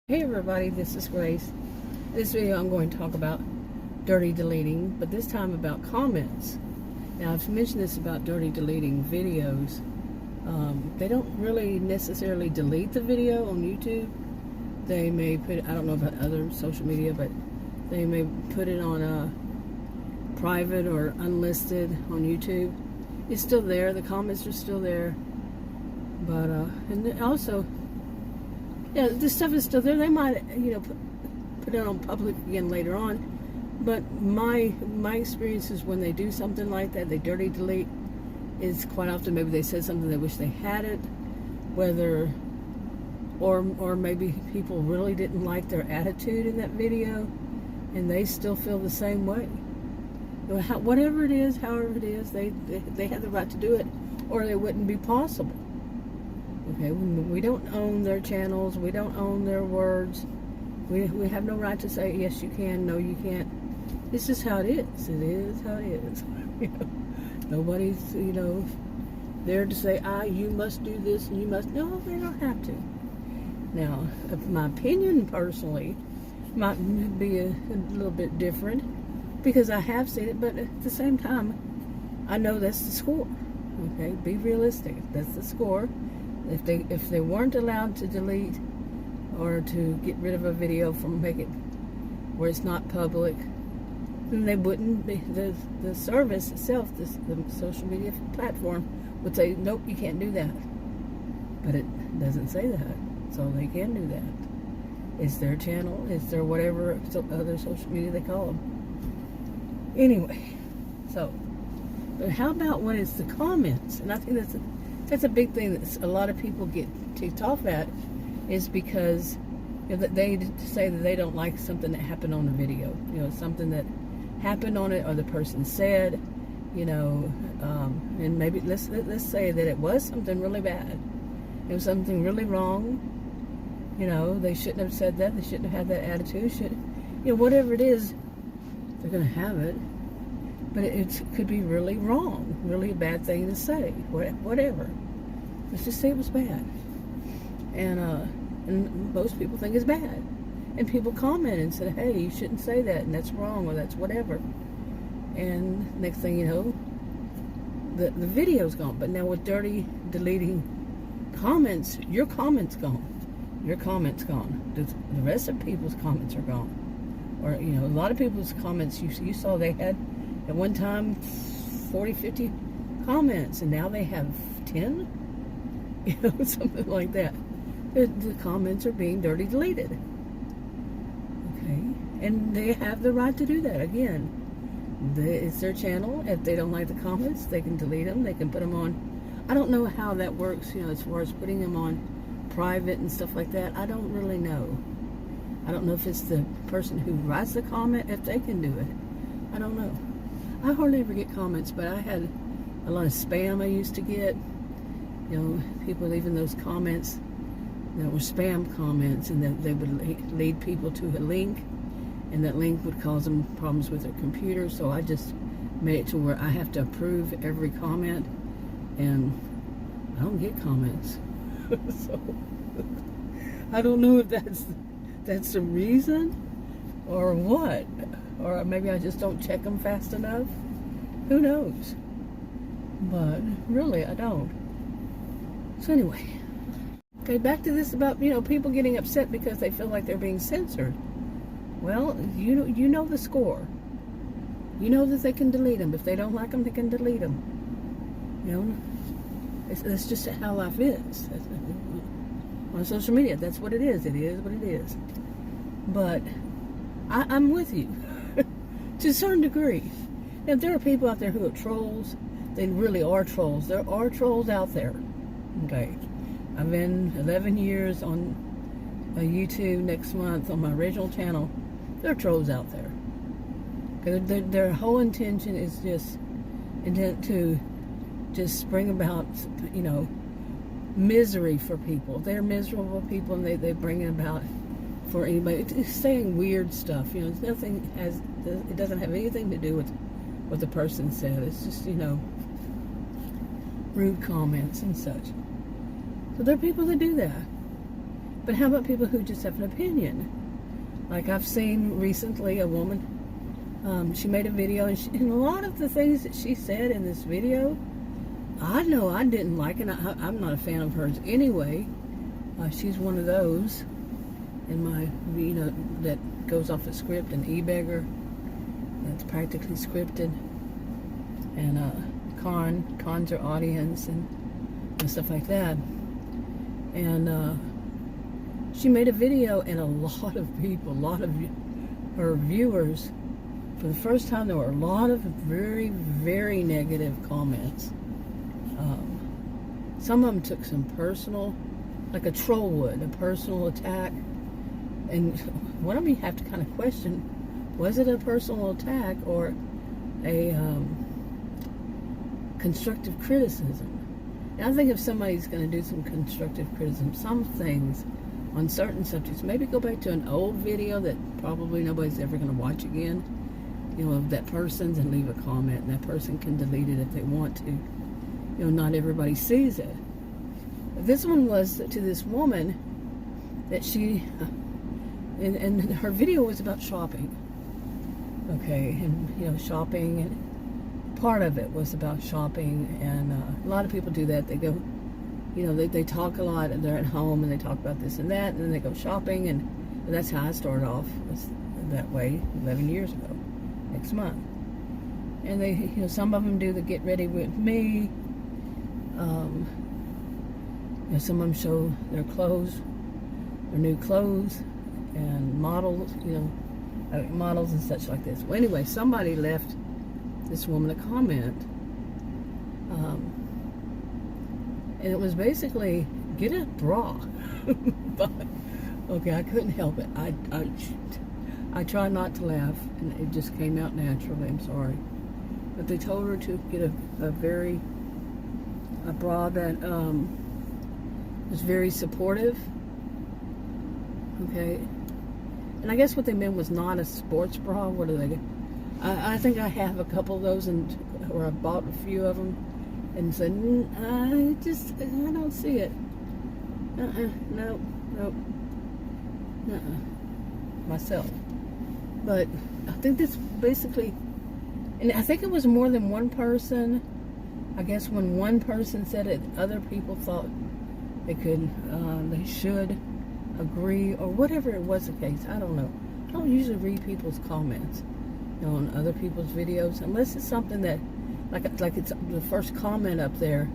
Hey everybody, this is Grace. In this video I'm going to talk about dirty deleting, but this time about comments. Now I've mentioned this about dirty deleting videos. They don't really necessarily delete the video on YouTube. They may put it, I don't know about other social media, but they may put it on a private or unlisted on YouTube. It's still there, the comments are still there. But, and also, yeah, this stuff is still there. They might, put it on public again later on. But my experience is when they do something like that, they dirty delete, is quite often maybe they said something they wish they hadn't, whether, or maybe people really didn't like their attitude in that video, and they still feel the same way. Whatever it is, however it is, they have the right to do it, or it wouldn't be possible. Okay, we don't own their channels, we don't own their words, we have no right to say yes you can, no you can't. It's just how it is. It is how it is. Nobody's there to say you must do this and you must. No, they don't have to. Now, my opinion personally might be a little bit different because I have seen it, but at the same time I know that's the score. Okay, be realistic. That's the score. If they weren't allowed to delete or to get rid of a video from make it where it's not public, then they wouldn't be, the service itself, the social media platform would say, nope, you can't do that. But it doesn't say that, so they can do that. It's their channel, it's their whatever other social media they call them. Anyway, so, but how about when it's the comments? And I think that's a big thing that a lot of people get ticked off at, is because they say that they don't like something that happened on the video, something that happened on it or the person said, and maybe let's say that it was something really bad, it was something really wrong, they shouldn't have said that, they shouldn't have had that attitude, whatever it is, they're going to have it. But it could be really wrong, really a bad thing to say, whatever. Let's just say it was bad. And most people think it's bad. And people comment and say, hey, you shouldn't say that, and that's wrong, or that's whatever. And next thing you know, the video's gone. But now with dirty deleting comments, your comment's gone. Your comment's gone. The rest of people's comments are gone. Or, a lot of people's comments, you saw they had at one time 40, 50 comments, and now they have 10, something like that. The comments are being dirty deleted. Okay, and they have the right to do that. Again, it's their channel. If they don't like the comments, they can delete them. They can put them on. I don't know how that works, as far as putting them on private and stuff like that. I don't really know. I don't know if it's the person who writes the comment, if they can do it. I don't know. I hardly ever get comments, but I had a lot of spam I used to get. People leaving those comments that were spam comments, and that they would lead people to a link, and that link would cause them problems with their computer. So I just made it to where I have to approve every comment, and I don't get comments. So I don't know if that's the reason or what. Or maybe I just don't check them fast enough. Who knows? But really, I don't. So anyway, okay, back to this about, people getting upset because they feel like they're being censored. Well, you know the score. You know that they can delete them. If they don't like them, they can delete them. That's just how life is. On social media, that's what it is. It is what it is. But I'm with you. To a certain degree. Now, there are people out there who are trolls. They really are trolls. There are trolls out there. Okay. I've been 11 years on YouTube. Next month on my original channel. There are trolls out there. Their whole intention is just to just bring about, misery for people. They're miserable people, and they bring it about for anybody. It's saying weird stuff. It doesn't have anything to do with what the person said. It's just, rude comments and such. So there are people that do that. But how about people who just have an opinion? Like I've seen recently a woman, she made a video, and a lot of the things that she said in this video, I know I didn't like, and I'm not a fan of hers anyway. She's one of those in my, that goes off a script, an e-beggar that's practically scripted, and cons her audience and stuff like that. And she made a video, and a lot of people, a lot of her viewers, for the first time, there were a lot of very, very negative comments. Some of them took some personal, like a troll would, a personal attack. And one of you have to kind of question, was it a personal attack or a constructive criticism? And I think if somebody's going to do some constructive criticism, some things on certain subjects, maybe go back to an old video that probably nobody's ever going to watch again, of that person's, and leave a comment, and that person can delete it if they want to. Not everybody sees it. This one was to this woman that she, and her video was about shopping. Okay, and shopping, and part of it was about shopping, and a lot of people do that. They go, they talk a lot, and they're at home, and they talk about this and that, and then they go shopping, and that's how I started off, was that way 11 years ago, next month. And they, some of them do the get ready with me. Some of them show their clothes, their new clothes, and models, models and such like this. Well, anyway, somebody left this woman a comment, and it was basically, get a bra. But, okay, I couldn't help it. I tried not to laugh, and it just came out naturally. I'm sorry. But they told her to get a bra that was very supportive. Okay. And I guess what they meant was not a sports bra. What are they? I think I have a couple of those, or I bought a few of them, and said, I don't see it. No. Myself. But I think this basically, and I think it was more than one person. I guess when one person said it, other people thought they should agree, or whatever it was the case. I don't know. I don't usually read people's comments, on other people's videos, unless it's something that, like it's the first comment up there,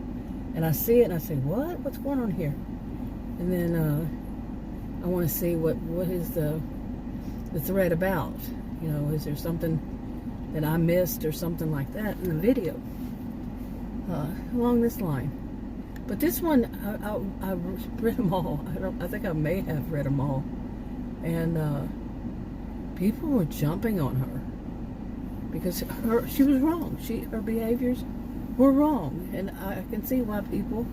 and I see it and I say, what's going on here? And then I want to see what is the thread about. Is there something that I missed or something like that in the video along this line? But this one, I read them all. I think I may have read them all, and people were jumping on her because she was wrong. Her behaviors were wrong, and I can see why people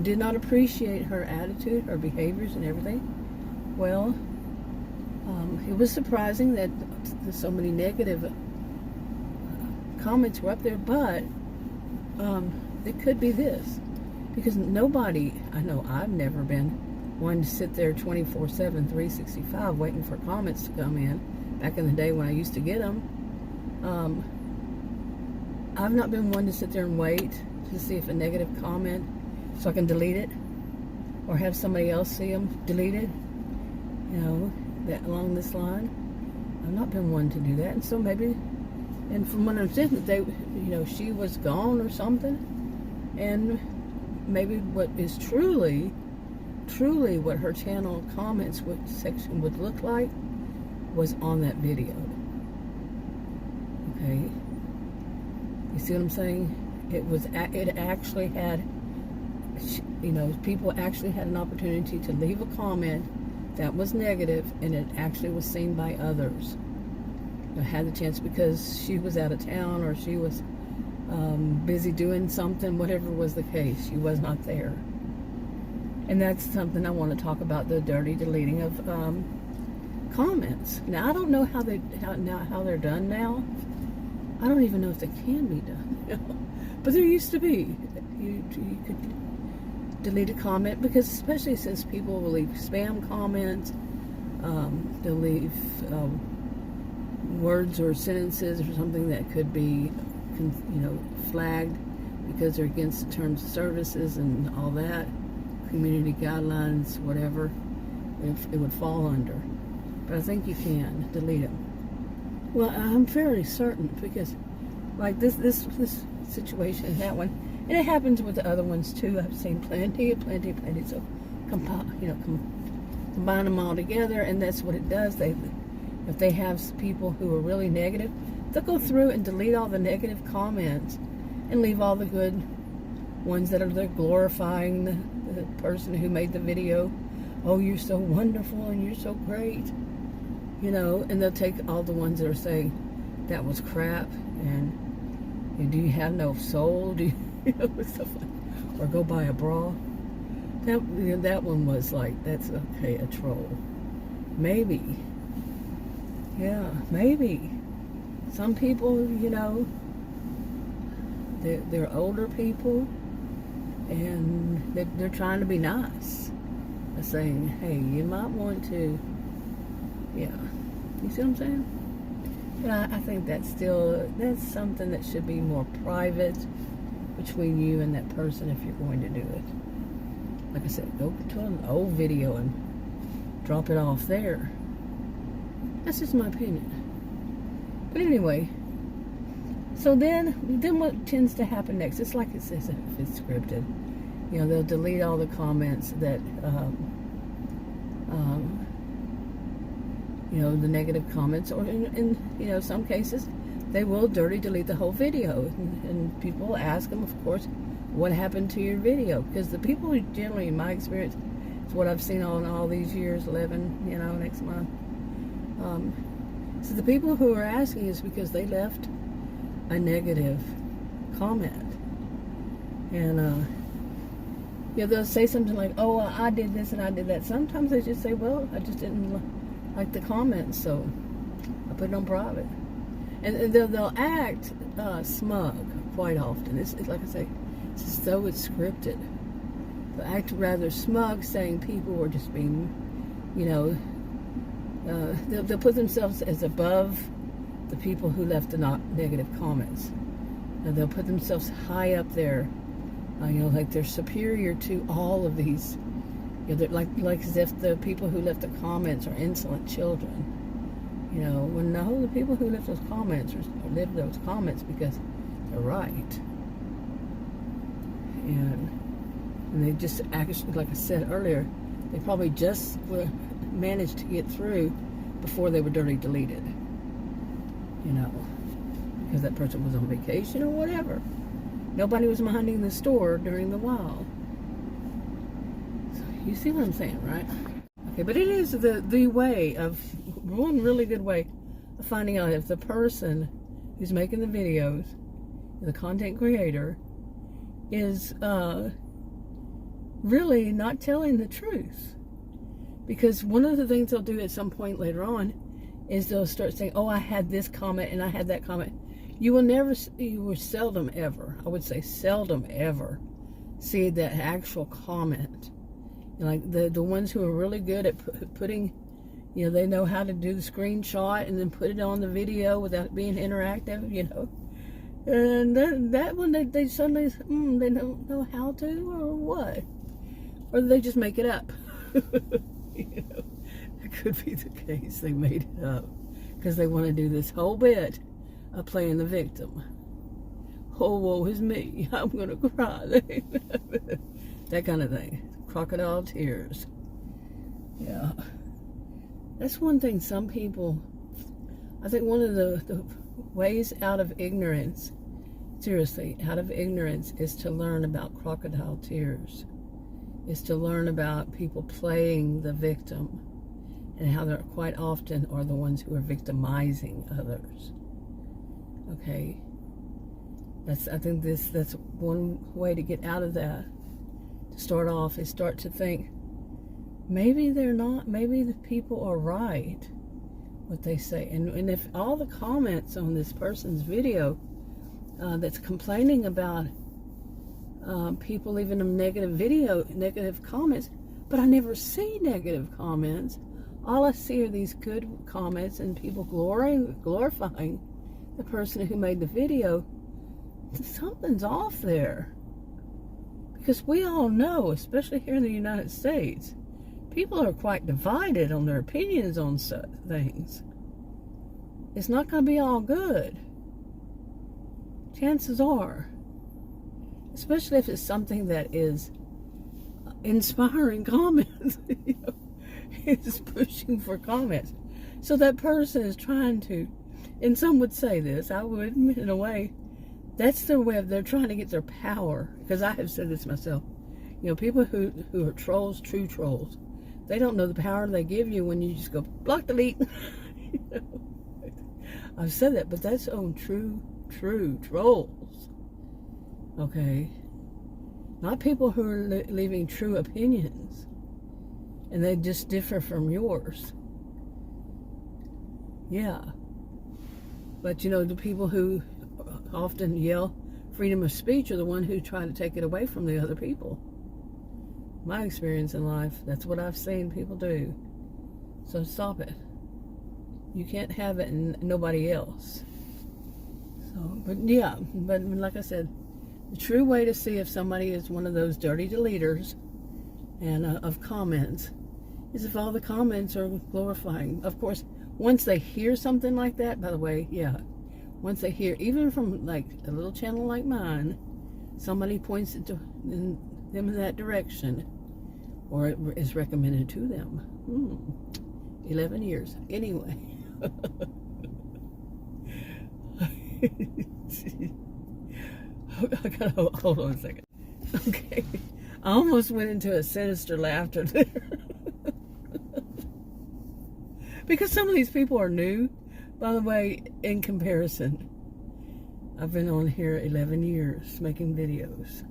did not appreciate her attitude, her behaviors, and everything. Well, it was surprising that so many negative comments were up there, but it could be this, because nobody, I know I've never been one to sit there 24/7, 365 waiting for comments to come in. Back in the day when I used to get them, I've not been one to sit there and wait to see if a negative comment, so I can delete it, or have somebody else see them, delete it, that along this line. I've not been one to do that, and so maybe, and from what I understand, that she was gone or something, and maybe what is truly what her channel comments section would look like was on that video. Okay, you see what I'm saying? It actually had, people actually had an opportunity to leave a comment that was negative, and it actually was seen by others. I had the chance because she was out of town, or she was busy doing something, whatever was the case. She was not there. And that's something I want to talk about, the dirty deleting of comments. Now, I don't know how they're done now. I don't even know if they can be done. But there used to be. You could delete a comment, because especially since people will leave spam comments, they'll leave words or sentences or something that could be, flagged because they're against the terms of services and all that, community guidelines, whatever, it would fall under. But I think you can delete them. Well, I'm fairly certain, because like this situation and that one, and it happens with the other ones too. I've seen plenty. So combine them all together, and that's what it does. If they have people who are really negative, they'll go through and delete all the negative comments and leave all the good ones that are there glorifying the person who made the video. Oh, you're so wonderful and you're so great, and they'll take all the ones that are saying that was crap and do you have no soul? Do you stuff like, or go buy a bra. That one was like, that's okay, a troll. Maybe. Yeah, maybe. Some people, they're older people, and they're trying to be nice. They're saying, hey, you might want to, yeah. You see what I'm saying? But I think that's something that should be more private between you and that person if you're going to do it. Like I said, go to an old video and drop it off there. That's just my opinion. But anyway, so then what tends to happen next? It's like it says if it's scripted. They'll delete all the comments that, the negative comments, or in some cases, they will dirty delete the whole video. And people will ask them, of course, what happened to your video? Because the people who generally, in my experience, it's what I've seen on all these years, 11, next month. So the people who are asking is because they left a negative comment. And, they'll say something like, oh, I did this and I did that. Sometimes they just say, well, I just didn't like the comments, so I put it on private. And they'll act smug quite often. It's like I say, it's as though it's scripted. They'll act rather smug, saying people were just being, they'll put themselves as above the people who left the negative comments. They'll put themselves high up there, like they're superior to all of these. They're like as if the people who left the comments are insolent children. When no, the people who left those comments lived those comments because they're right. And they just actually, like I said earlier, they probably just managed to get through before they were dirty deleted. Because that person was on vacation or whatever. Nobody was minding the store during the while. So you see what I'm saying, right? Okay, but it is the way of, one really good way of finding out if the person who's making the videos, the content creator, is really not telling the truth. Because one of the things they'll do at some point later on is they'll start saying, oh, I had this comment and I had that comment. You will seldom ever, I would say seldom ever, see that actual comment. Like the ones who are really good at putting, they know how to do the screenshot and then put it on the video without it being interactive, And that one, they suddenly, they don't know how to, or what? Or they just make it up. That could be the case. They made it up because they want to do this whole bit of playing the victim. Oh, woe is me. I'm going to cry. That kind of thing. Crocodile tears. Yeah. That's one thing some people, I think one of the ways out of ignorance, seriously, out of ignorance, is to learn about crocodile tears. Is to learn about people playing the victim and how they're quite often are the ones who are victimizing others. Okay? I think that's one way to get out of that. To start off is start to think, maybe they're not, maybe the people are right, what they say. And if all the comments on this person's video that's complaining about people leaving them negative comments, but I never see negative comments. All I see are these good comments and people glorifying the person who made the video. Something's off there. Because we all know, especially here in the United States, people are quite divided on their opinions on such things. It's not going to be all good. Chances are. Especially if it's something that is inspiring comments. You know, it's pushing for comments. So that person is trying to, and some would say this, I would, in a way, that's their way of, they're trying to get their power. Because I have said this myself. You know, people who are trolls, true trolls, they don't know the power they give you when you just go, block, delete. You know? I've said that, but that's on true trolls. Okay? Not people who are leaving true opinions. And they just differ from yours. Yeah. But, you know, the people who often yell freedom of speech are the one who try to take it away from the other people. My experience in life, that's what I've seen people do. So stop it. You can't have it and nobody else. So, but yeah, but like I said, the true way to see if somebody is one of those dirty deleters and of comments is if all the comments are glorifying. Of course, once they hear something like that, by the way, yeah, once they hear, even from like a little channel like mine, somebody points it to them in that direction, or it is recommended to them. 11 years. Anyway. I gotta hold on a second. Okay. I almost went into a sinister laughter there. Because some of these people are new. By the way, in comparison, I've been on here 11 years making videos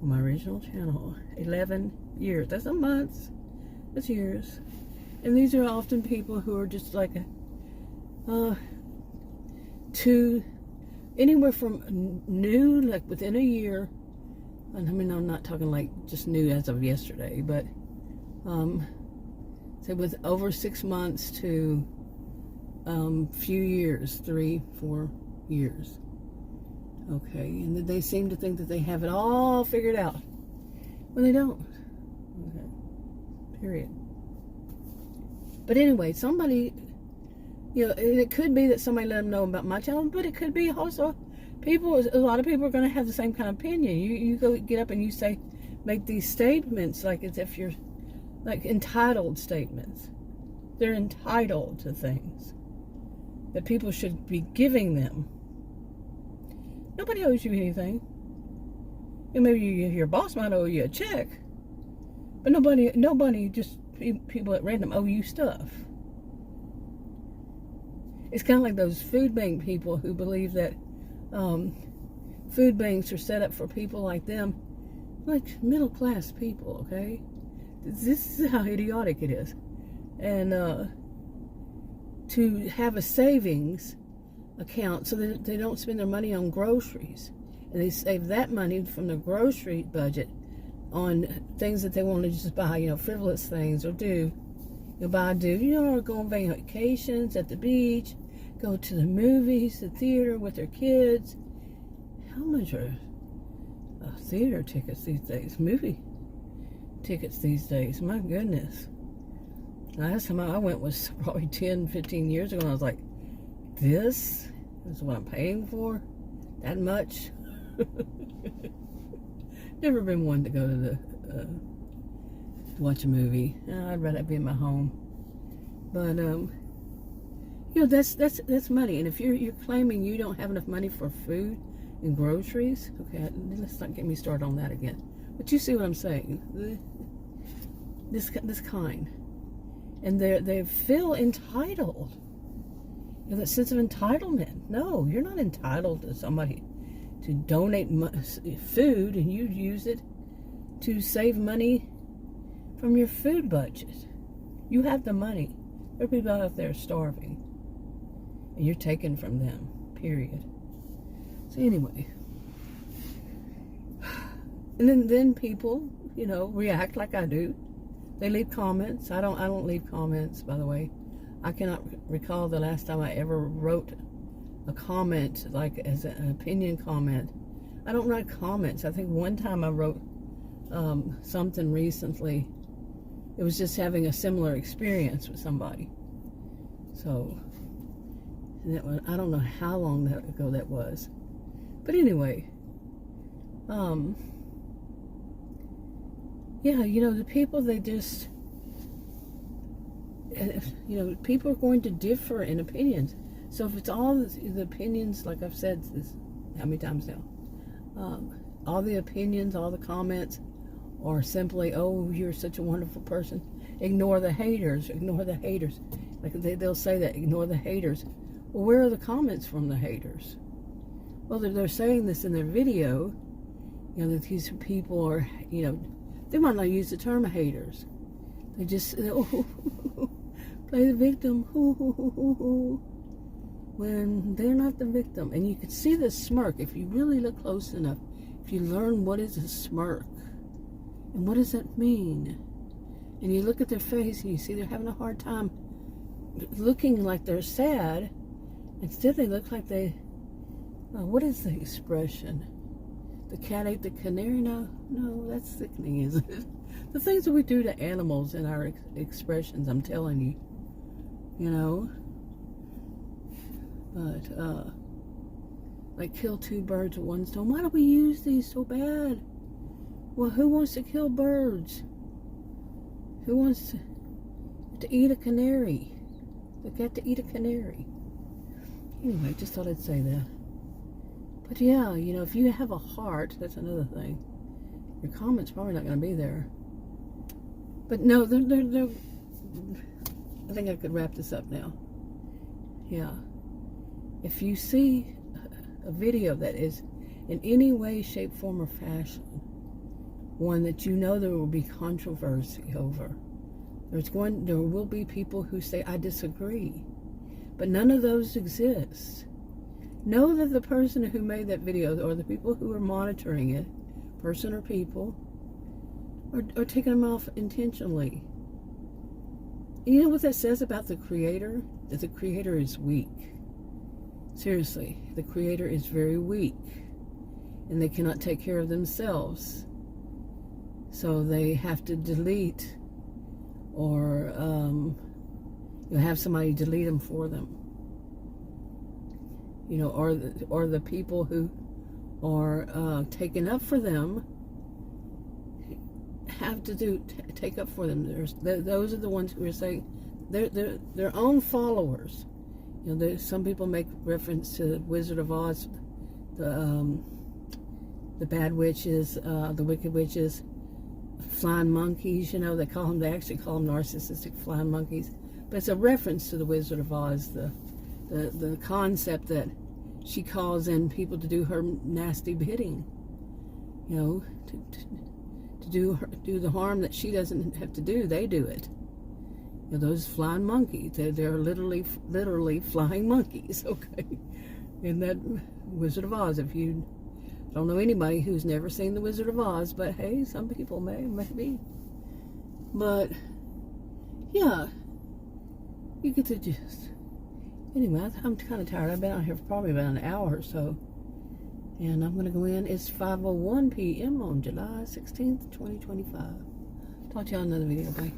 on my original channel. 11 years. That's not months. That's years. And these are often people who are just like anywhere from new, like within a year. And I mean, I'm not talking like just new as of yesterday, but say with over 6 months to few years, 3-4 years. Okay, and they seem to think that they have it all figured out when they don't. Okay, period. But anyway, somebody, you know, and it could be that somebody let them know about my channel, but it could be also people, a lot of people are going to have the same kind of opinion. You go get up and you say, make these statements like as if you're, like entitled statements. They're entitled to things that people should be giving them. Nobody owes you anything. And maybe your boss might owe you a check, but nobody just, people at random owe you stuff. It's kind of like those food bank people who believe that food banks are set up for people like them, like middle class people, okay? This is how idiotic it is. And to have a savings account so that they don't spend their money on groceries. And they save that money from the grocery budget on things that they want to just buy, you know, frivolous things or do. Or go on vacations at the beach, go to the movies, the theater with their kids. How much are theater tickets these days? Movie tickets these days? My goodness. Last time I went was probably 10, 15 years ago, and I was like, this is what I'm paying for? That much? Never been one to go to the watch a movie. I'd rather be in my home. But you know, that's money. And if you're claiming you don't have enough money for food and groceries, okay, let's not get me started on that again. But you see what I'm saying? This kind, and they feel entitled. You know, that sense of entitlement. No, you're not entitled to somebody to donate food and you use it to save money from your food budget. You have the money. There are people out there starving, and you're taking from them, period. So anyway, And then people, you know, react like I do. They leave comments. I don't leave comments, by the way. I cannot recall the last time I ever wrote a comment, like as an opinion comment. I don't write comments. I think one time I wrote something recently. It was just having a similar experience with somebody. So, I don't know how long ago that was. But anyway, yeah, you know, the people, they just, you know, people are going to differ in opinions. So if it's all the opinions, like I've said this how many times now, all the opinions, all the comments, or simply, oh, you're such a wonderful person, ignore the haters, ignore the haters. Like they'll say that, ignore the haters. Well, where are the comments from the haters? Well, they're saying this in their video, you know, that these people are, you know, they might not use the term haters. They just, oh, play the victim, when they're not the victim. And you can see the smirk if you really look close enough. If you learn what is a smirk and what does that mean, and you look at their face and you see they're having a hard time looking like they're sad. Instead, they look like they, what is the expression? The cat ate the canary? No, that's sickening, isn't it? The things that we do to animals in our expressions, I'm telling you, you know. But, like kill two birds with one stone. Why do we use these so bad? Well, who wants to kill birds? Who wants to eat a canary? The cat to eat a canary. Anyway, just thought I'd say that. But yeah, you know, if you have a heart, that's another thing. Your comment's probably not going to be there. But no, they're I think I could wrap this up now. Yeah. If you see a video that is in any way, shape, form, or fashion one that you know there will be controversy over, there will be people who say, I disagree. But none of those exist. Know that the person who made that video, or the people who are monitoring it, person or people, are taking them off intentionally. And you know what that says about the creator? That the creator is weak. Seriously, the creator is very weak. And they cannot take care of themselves. So they have to delete, or you'll have somebody delete them for them. You know, or the people who are taken up for them have to take up for them. Those are the ones who are saying they're their own followers. You know, some people make reference to Wizard of Oz, the bad witches, the wicked witches, flying monkeys. You know, they actually call them narcissistic flying monkeys. But it's a reference to the Wizard of Oz, the concept that she calls in people to do her nasty bidding, you know, to do the harm that she doesn't have to do. They do it. You know, those flying monkeys, they're literally flying monkeys. Okay, in that Wizard of Oz. If you don't know anybody who's never seen the Wizard of Oz, but hey, some people maybe. But yeah, you get the gist. Anyway, I'm kind of tired. I've been out here for probably about an hour or so. And I'm going to go in. It's 5:01 p.m. on July 16th, 2025. Talk to y'all in another video. Bye.